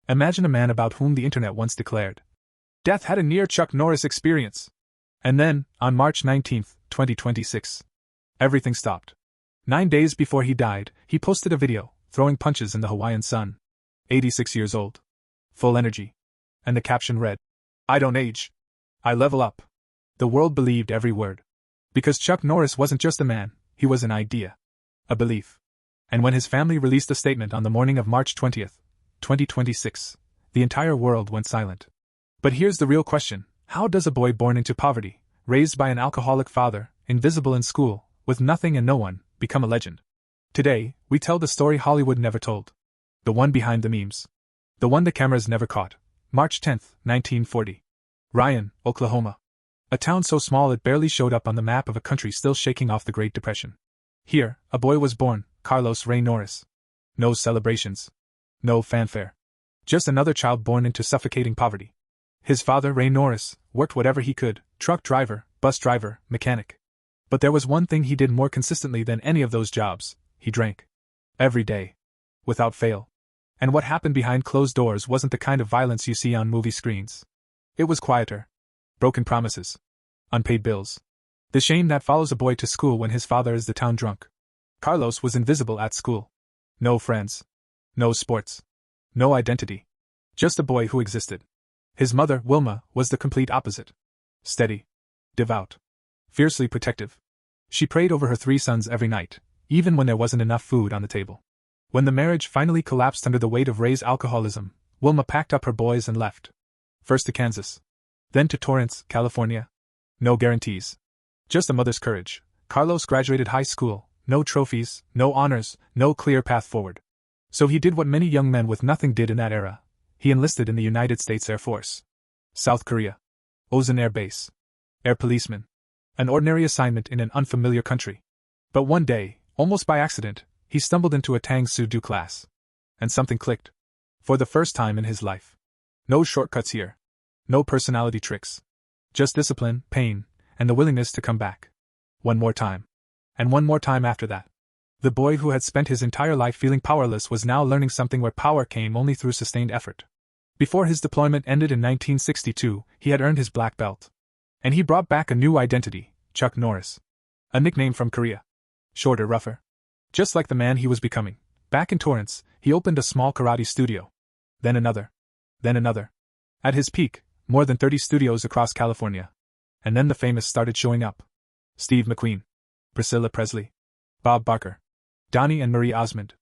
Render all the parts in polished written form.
Imagine a man about whom the internet once declared, "Death had a near Chuck Norris experience." And then, on March 19, 2026, everything stopped. 9 days before he died, he posted a video, throwing punches in the Hawaiian sun. 86 years old. Full energy. And the caption read, "I don't age. I level up." The world believed every word. Because Chuck Norris wasn't just a man, he was an idea. A belief. And when his family released a statement on the morning of March 20th, 2026, the entire world went silent. But here's the real question: how does a boy born into poverty, raised by an alcoholic father, invisible in school, with nothing and no one, become a legend? Today, we tell the story Hollywood never told. The one behind the memes. The one the cameras never caught. March 10, 1940. Ryan, Oklahoma. A town so small it barely showed up on the map of a country still shaking off the Great Depression. Here, a boy was born, Carlos Ray Norris. No celebrations. No fanfare. Just another child born into suffocating poverty. His father, Ray Norris, worked whatever he could: truck driver, bus driver, mechanic. But there was one thing he did more consistently than any of those jobs: he drank. Every day. Without fail. And what happened behind closed doors wasn't the kind of violence you see on movie screens. It was quieter. Broken promises. Unpaid bills. The shame that follows a boy to school when his father is the town drunk. Carlos was invisible at school. No friends. No sports. No identity. Just a boy who existed. His mother, Wilma, was the complete opposite. Steady. Devout. Fiercely protective. She prayed over her 3 sons every night, even when there wasn't enough food on the table. When the marriage finally collapsed under the weight of Ray's alcoholism, Wilma packed up her boys and left. First to Kansas. Then to Torrance, California. No guarantees. Just a mother's courage. Carlos graduated high school, no trophies, no honors, no clear path forward. So he did what many young men with nothing did in that era. He enlisted in the United States Air Force. South Korea. Ozan Air Base. Air policeman. An ordinary assignment in an unfamiliar country. But one day, almost by accident, he stumbled into a Tang Soo Do class. And something clicked. For the first time in his life. No shortcuts here. No personality tricks. Just discipline, pain, and the willingness to come back. One more time. And one more time after that. The boy who had spent his entire life feeling powerless was now learning something where power came only through sustained effort. Before his deployment ended in 1962, he had earned his black belt. And he brought back a new identity: Chuck Norris. A nickname from Korea. Shorter, rougher. Just like the man he was becoming. Back in Torrance, he opened a small karate studio. Then another. Then another. At his peak, more than 30 studios across California. And then the famous started showing up. Steve McQueen. Priscilla Presley. Bob Barker. Donnie and Marie Osmond.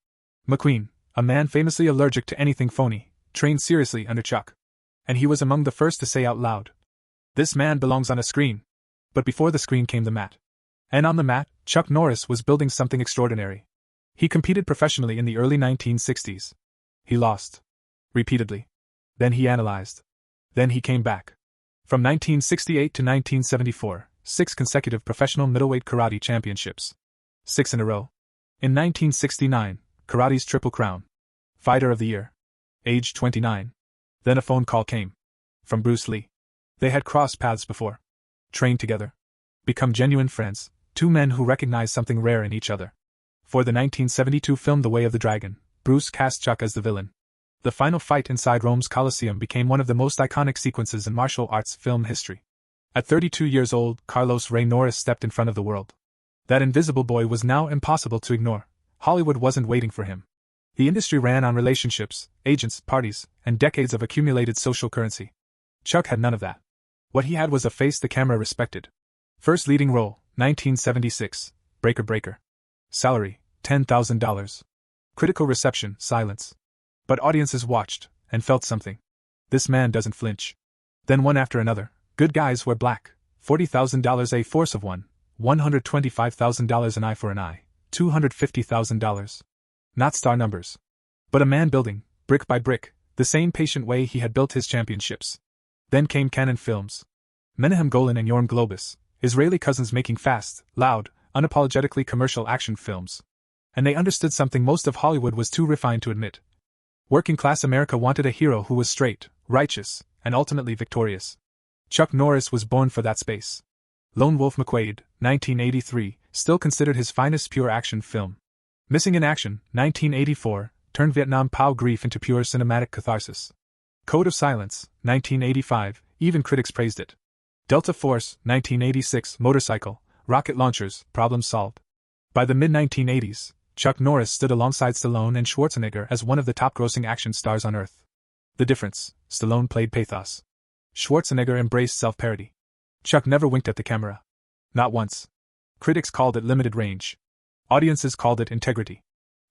McQueen, a man famously allergic to anything phony, trained seriously under Chuck. And he was among the first to say out loud, "This man belongs on a screen." But before the screen came the mat. And on the mat, Chuck Norris was building something extraordinary. He competed professionally in the early 1960s. He lost. Repeatedly. Then he analyzed. Then he came back. From 1968 to 1974, 6 consecutive professional middleweight karate championships. 6 in a row. In 1969, karate's Triple Crown. Fighter of the Year. Age 29. Then a phone call came. From Bruce Lee. They had crossed paths before. Trained together. Become genuine friends, 2 men who recognized something rare in each other. For the 1972 film The Way of the Dragon, Bruce cast Chuck as the villain. The final fight inside Rome's Colosseum became one of the most iconic sequences in martial arts film history. At 32 years old, Carlos Ray Norris stepped in front of the world. That invisible boy was now impossible to ignore. Hollywood wasn't waiting for him. The industry ran on relationships, agents, parties, and decades of accumulated social currency. Chuck had none of that. What he had was a face the camera respected. First leading role, 1976, Breaker Breaker. Salary, $10,000. Critical reception, silence. But audiences watched, and felt something. This man doesn't flinch. Then one after another, Good Guys Wear Black, $40,000 A Force of One, $125,000 An Eye for an Eye, $250,000. Not star numbers. But a man building, brick by brick, the same patient way he had built his championships. Then came Cannon Films. Menahem Golan and Yorm Globus, Israeli cousins making fast, loud, unapologetically commercial action films. And they understood something most of Hollywood was too refined to admit. Working-class America wanted a hero who was straight, righteous, and ultimately victorious. Chuck Norris was born for that space. Lone Wolf McQuade, 1983, still considered his finest pure action film. Missing in Action, 1984, turned Vietnam POW grief into pure cinematic catharsis. Code of Silence, 1985, even critics praised it. Delta Force, 1986, motorcycle, rocket launchers, problem solved. By the mid-1980s, Chuck Norris stood alongside Stallone and Schwarzenegger as one of the top-grossing action stars on Earth. The difference: Stallone played pathos. Schwarzenegger embraced self-parody. Chuck never winked at the camera. Not once. Critics called it limited range. Audiences called it integrity.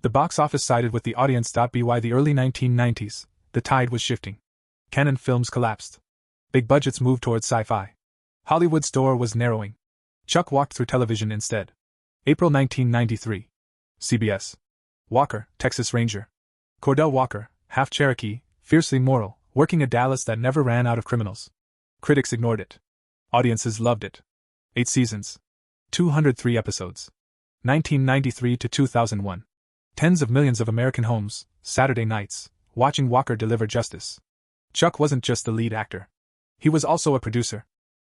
The box office sided with the audience. By the early 1990s, the tide was shifting. Canon films collapsed. Big budgets moved towards sci-fi. Hollywood's door was narrowing. Chuck walked through television instead. April 1993. CBS. Walker, Texas Ranger. Cordell Walker, half Cherokee, fiercely moral, working a Dallas that never ran out of criminals. Critics ignored it. Audiences loved it. 8 seasons. 203 episodes. 1993 to 2001. Tens of millions of American homes, Saturday nights, watching Walker deliver justice. Chuck wasn't just the lead actor. He was also a producer.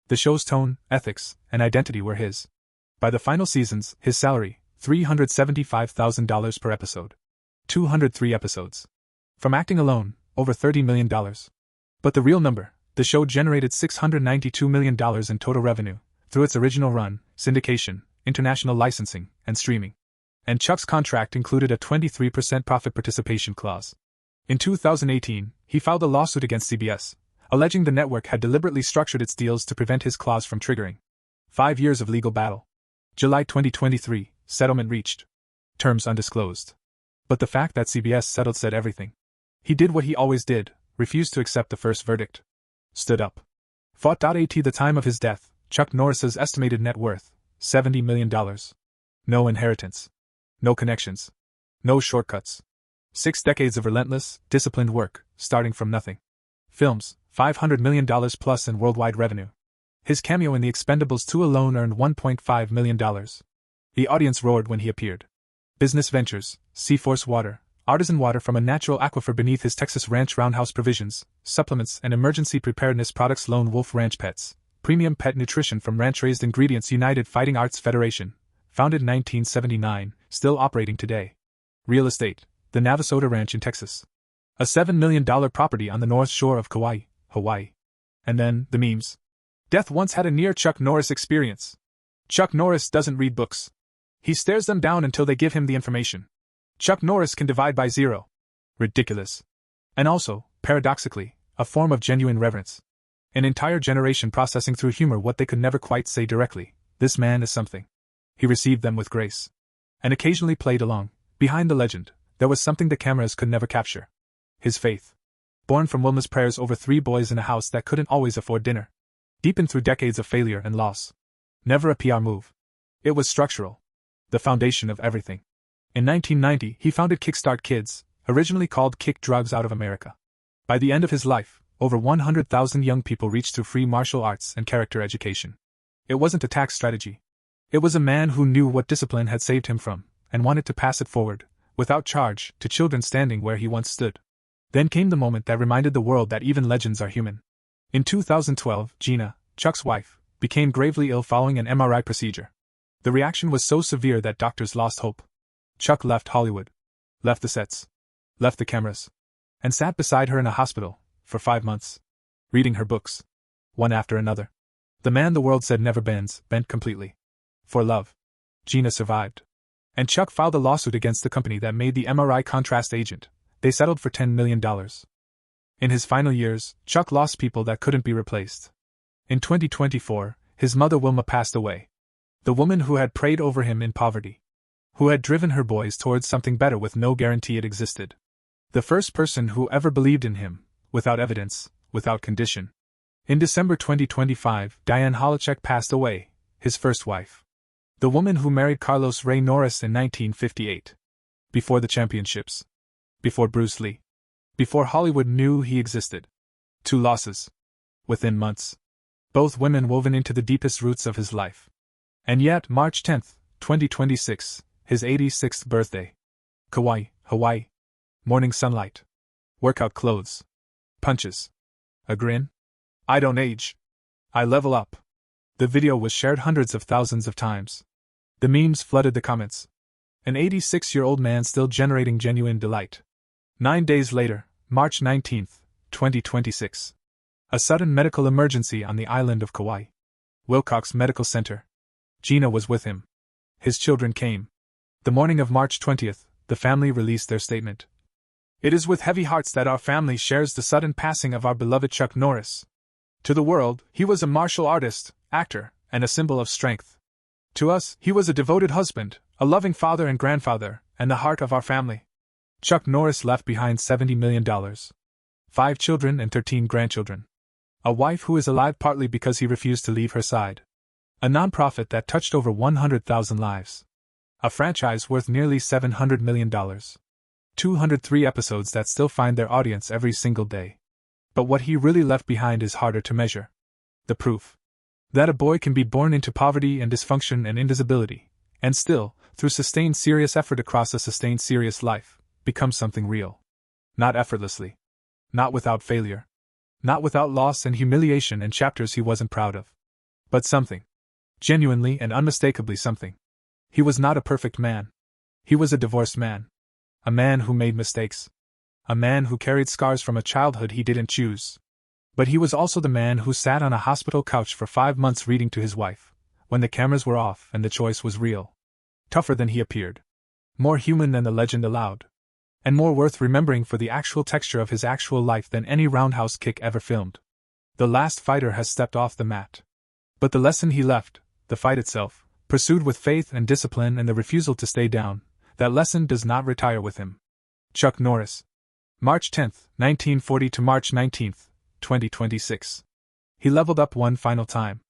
The show's tone, ethics, and identity were his. By the final seasons, his salary, $375,000 per episode. 203 episodes. From acting alone, over $30 million. But the real number: the show generated $692 million in total revenue, through its original run, syndication, international licensing, and streaming. And Chuck's contract included a 23% profit participation clause. In 2018, he filed a lawsuit against CBS, alleging the network had deliberately structured its deals to prevent his clause from triggering. 5 years of legal battle. July 2023, settlement reached. Terms undisclosed. But the fact that CBS settled said everything. He did what he always did, refused to accept the first verdict. Stood up. Fought. At the time of his death, Chuck Norris's estimated net worth, $70 million. No inheritance. No connections. No shortcuts. 6 decades of relentless, disciplined work, starting from nothing. Films, $500 million plus in worldwide revenue. His cameo in The Expendables 2 alone earned $1.5 million. The audience roared when he appeared. Business ventures, Seaforce Water, artisan water from a natural aquifer beneath his Texas ranch, roundhouse provisions, supplements and emergency preparedness products, Lone Wolf Ranch Pets, premium pet nutrition from ranch-raised ingredients, United Fighting Arts Federation, founded in 1979, still operating today. Real estate, the Navasota Ranch in Texas. A $7 million property on the north shore of Kauai, Hawaii. And then, the memes. Death once had a near Chuck Norris experience. Chuck Norris doesn't read books. He stares them down until they give him the information. Chuck Norris can divide by 0. Ridiculous. And also, paradoxically, a form of genuine reverence. An entire generation processing through humor what they could never quite say directly. This man is something. He received them with grace. And occasionally played along. Behind the legend, there was something the cameras could never capture. His faith. Born from Wilma's prayers over 3 boys in a house that couldn't always afford dinner. Deepened through decades of failure and loss. Never a PR move. It was structural. The foundation of everything. In 1990, he founded Kickstart Kids, originally called Kick Drugs Out of America. By the end of his life, over 100,000 young people reached through free martial arts and character education. It wasn't a tax strategy. It was a man who knew what discipline had saved him from, and wanted to pass it forward, without charge, to children standing where he once stood. Then came the moment that reminded the world that even legends are human. In 2012, Gina, Chuck's wife, became gravely ill following an MRI procedure. The reaction was so severe that doctors lost hope. Chuck left Hollywood. Left the sets. Left the cameras. And sat beside her in a hospital, for 5 months. Reading her books. One after another. The man the world said never bends, bent completely. For love. Gina survived. And Chuck filed a lawsuit against the company that made the MRI contrast agent. They settled for $10 million. In his final years, Chuck lost people that couldn't be replaced. In 2024, his mother Wilma passed away. The woman who had prayed over him in poverty. Who had driven her boys towards something better with no guarantee it existed. The first person who ever believed in him, without evidence, without condition. In December 2025, Diane Holacek passed away, his first wife. The woman who married Carlos Ray Norris in 1958. Before the championships. Before Bruce Lee. Before Hollywood knew he existed. 2 losses. Within months. Both women woven into the deepest roots of his life. And yet, March 10, 2026, his 86th birthday. Kauai, Hawaii. Morning sunlight. Workout clothes. Punches. A grin. I don't age. I level up. The video was shared hundreds of thousands of times. The memes flooded the comments. An 86-year-old man still generating genuine delight. 9 days later, March 19, 2026. A sudden medical emergency on the island of Kauai. Wilcox Medical Center. Gina was with him. His children came. The morning of March 20th, the family released their statement. It is with heavy hearts that our family shares the sudden passing of our beloved Chuck Norris. To the world, he was a martial artist, actor, and a symbol of strength. To us, he was a devoted husband, a loving father and grandfather, and the heart of our family. Chuck Norris left behind $70 million. 5 children and 13 grandchildren. A wife who is alive partly because he refused to leave her side. A nonprofit that touched over 100,000 lives. A franchise worth nearly $700 million. 203 episodes that still find their audience every single day. But what he really left behind is harder to measure. The proof that a boy can be born into poverty and dysfunction and indisability, and still, through sustained serious effort across a sustained serious life, become something real. Not effortlessly. Not without failure. Not without loss and humiliation and chapters he wasn't proud of. But something. Genuinely and unmistakably something. He was not a perfect man. He was a divorced man. A man who made mistakes. A man who carried scars from a childhood he didn't choose. But he was also the man who sat on a hospital couch for 5 months reading to his wife, when the cameras were off and the choice was real. Tougher than he appeared. More human than the legend allowed. And more worth remembering for the actual texture of his actual life than any roundhouse kick ever filmed. The last fighter has stepped off the mat. But the lesson he left, the fight itself, pursued with faith and discipline and the refusal to stay down, that lesson does not retire with him. Chuck Norris. March 10, 1940 to March 19, 2026. He leveled up one final time.